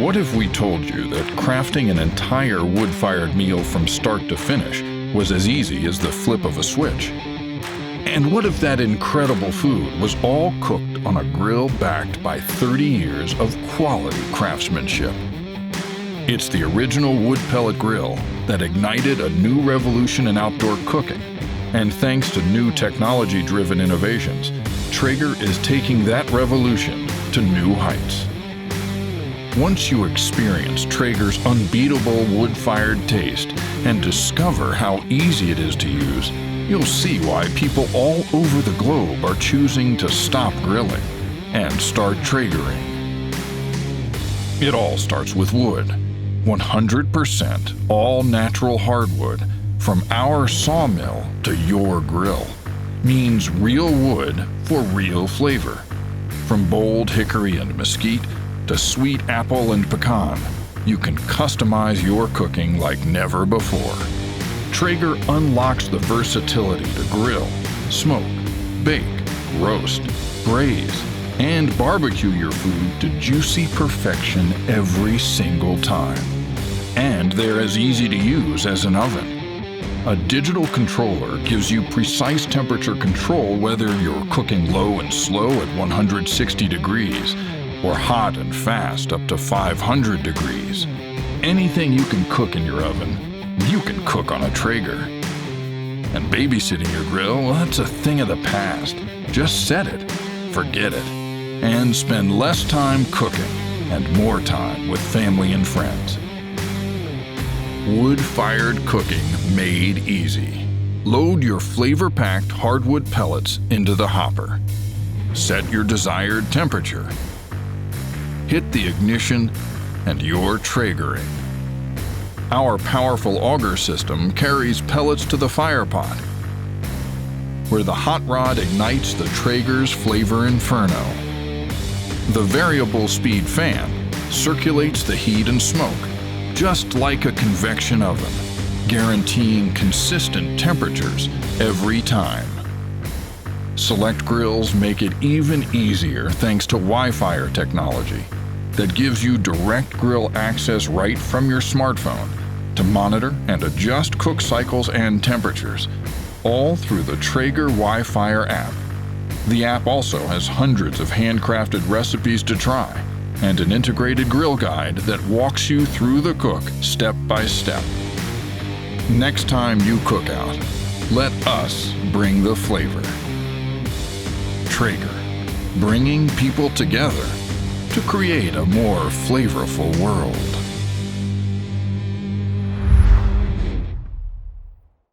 What if we told you that crafting an entire wood-fired meal from start to finish was as easy as the flip of a switch? And what if that incredible food was all cooked on a grill backed by 30 years of quality craftsmanship? It's the original wood pellet grill that ignited a new revolution in outdoor cooking. And thanks to new technology-driven innovations, Traeger is taking that revolution to new heights. Once you experience Traeger's unbeatable wood-fired taste and discover how easy it is to use, you'll see why people all over the globe are choosing to stop grilling and start Traegering. It all starts with wood. 100% all-natural hardwood from our sawmill to your grill means real wood for real flavor. From bold hickory and mesquite to sweet apple and pecan, you can customize your cooking like never before. Traeger unlocks the versatility to grill, smoke, bake, roast, braise, and barbecue your food to juicy perfection every single time. And they're as easy to use as an oven. A digital controller gives you precise temperature control whether you're cooking low and slow at 160 degrees or hot and fast up to 500 degrees. Anything you can cook in your oven, you can cook on a Traeger. And babysitting your grill, well, that's a thing of the past. Just set it, forget it, and spend less time cooking and more time with family and friends. Wood-fired cooking made easy. Load your flavor-packed hardwood pellets into the hopper. Set your desired temperature. Hit the ignition and you're Traegering. Our powerful auger system carries pellets to the fire pot, where the hot rod ignites the Traeger's flavor inferno. The variable speed fan circulates the heat and smoke, just like a convection oven, guaranteeing consistent temperatures every time. Select grills make it even easier thanks to WiFIRE technology that gives you direct grill access right from your smartphone to monitor and adjust cook cycles and temperatures, all through the Traeger WiFIRE app. The app also has hundreds of handcrafted recipes to try and an integrated grill guide that walks you through the cook step by step. Next time you cook out, let us bring the flavor. Traeger, bringing people together to create a more flavorful world.